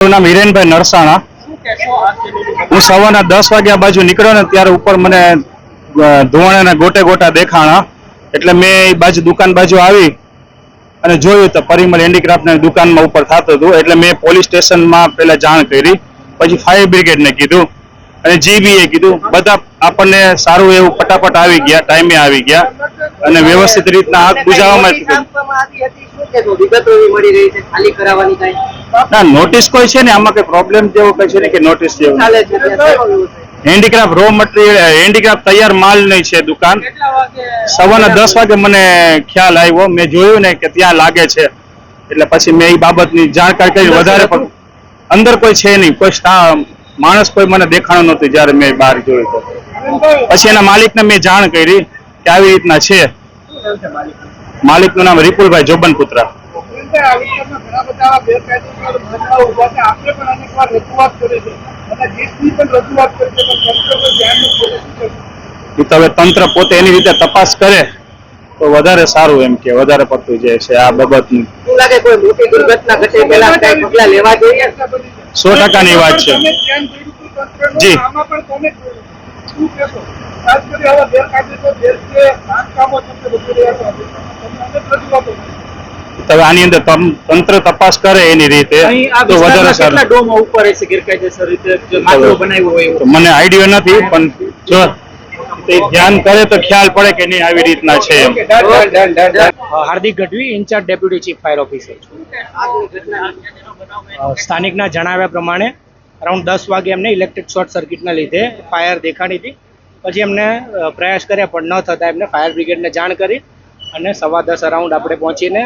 નામ હિરેનભાઈ નરસાણા। હું સવારના 10 વાગ્યા બાજુ નીકળ્યો ને ત્યારે ઉપર મને ધોવાણાના ગોટે ગોટા દેખાણા, એટલે મેં એ બાજુ દુકાન બાજુ આવી અને જોયું તો પરિમલ હેન્ડીક્રાફ્ટની દુકાનમાં ઉપર થતું હતું, એટલે મેં પોલીસ સ્ટેશનમાં પહેલા જાણ કરી, પછી ફાયર બ્રિગેડને કીધું અને જીબીએ કીધું। બધા આપણને સારું એવું ફટાફટ આવી ગયા, ટાઈમે આવી ગયા અને વ્યવસ્થિત રીતના આગ બુઝાવવામાં ના નોટિસ કોઈ છે ને આમાં કઈ પ્રોબ્લેમ જેવો કઈ છે ને કે નોટિસ જેવું હેન્ડીક્રાફ્ટ રો મટીરિયલ હેન્ડીક્રાફ્ટ તૈયાર માલ નહીં છે દુકાન। સવારના 10 વાગે મને ખ્યાલ આવ્યો, મેં જોયું ને કે ત્યાં લાગે છે એટલે પછી મેં એ બાબતની જાણકારી કરી। વધારે પણ અંદર કોઈ છે નહીં, કોઈ માણસ કોઈ મને દેખાણો નહોતું જ્યારે મેં બહાર જોયું તો પછી એના માલિકને મેં જાણ કરી કે આવી રીતના છે। માલિકનું નામ રિપુલભાઈ જોબનપુત્રા। હવે તંત્ર પોતે એની રીતે તપાસ કરે તો વધારે સારું, એમ કે વધારે પડતું જે છે આ બાબતનું 100%ની વાત છે જી। હવે આની અંદર તંત્ર તપાસ કરે એની રીતે તો વધારે સારું। મને આઈડિયા નથી, પણ જો ધ્યાન કરે તો ખ્યાલ પડે કે નહીં આવી રીતના છે। Hardik Gadhvi, in-charge deputy chief fire officer છું। સ્થાનિકના જણાવ્યા પ્રમાણે અરાઉન્ડ 10 વાગે એમને ઇલેક્ટ્રિક શોર્ટ સર્કિટના લીધે ફાયર દેખાણી હતી, પછી એમને પ્રયાસ કર્યા પણ ન થતા એમને ફાયર બ્રિગેડને જાણ કરી અને 10:15 અરાઉન્ડ આપણે પહોંચીને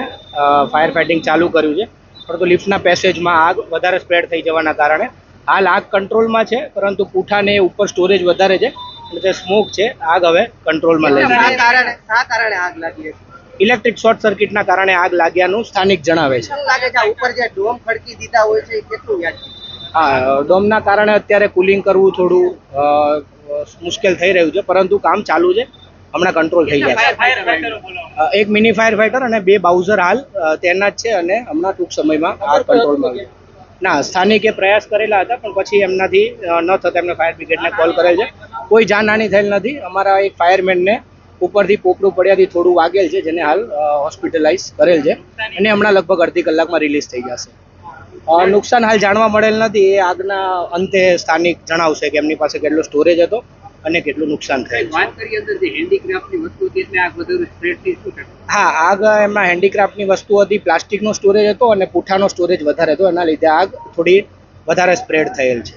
ફાયર ફાઇટિંગ ચાલુ કર્યું છે, પરંતુ લિફ્ટના પેસેજમાં આગ વધારે સ્પ્રેડ થઈ જવાના કારણે હાલ આગ કંટ્રોલમાં છે, પરંતુ પૂઠાને ઉપર સ્ટોરેજ વધારે છે એટલે જે સ્મોક છે આગ હવે કંટ્રોલમાં લઈ છે। ઇલેક્ટ્રિક શોર્ટ સર્કિટના કારણે આગ લાગ્યાનું સ્થાનિક જણાવે છે। હા, ડોમના કારણે અત્યારે કુલિંગ કરવું થોડું મુશ્કેલ થઈ રહ્યું છે, પરંતુ કામ ચાલુ છે, હમણાં કંટ્રોલ થઈ જશે। એક મિની ફાયર ફાઈટર અને 2 બાઉઝર હાલ તૈનાત છે અને હમણાં ટૂંક સમયમાં આગ કંટ્રોલમાં ના સ્થાનિકે પ્રયાસ કરેલા હતા, પણ પછી એમનાથી ન થતા એમને ફાયર બ્રિગેડને કોલ કરેલ છે। કોઈ જાનહાની થયેલ નથી। અમારા એક ફાયરમેનને ઉપરથી પોપડું પડ્યાથી થોડું વાગેલ છે, જેને હાલ હોસ્પિટલાઇઝ કરેલ છે અને હમણાં લગભગ અડધી કલાકમાં રિલીઝ થઈ જશે। નુકસાન હાલ જાણવા મળેલ નથી, એ આગના અંતે સ્થાનિક જણાવશે કે એમની પાસે કેટલો સ્ટોરેજ હતો અને કેટલું નુકસાન થયું। હા, આગ એમાં હેન્ડીક્રાફ્ટની વસ્તુ હતી, પ્લાસ્ટિકનો સ્ટોરેજ હતો અને પૂઠાનો સ્ટોરેજ વધારે હતો, એના લીધે આગ થોડી વધારે સ્પ્રેડ થયેલ છે।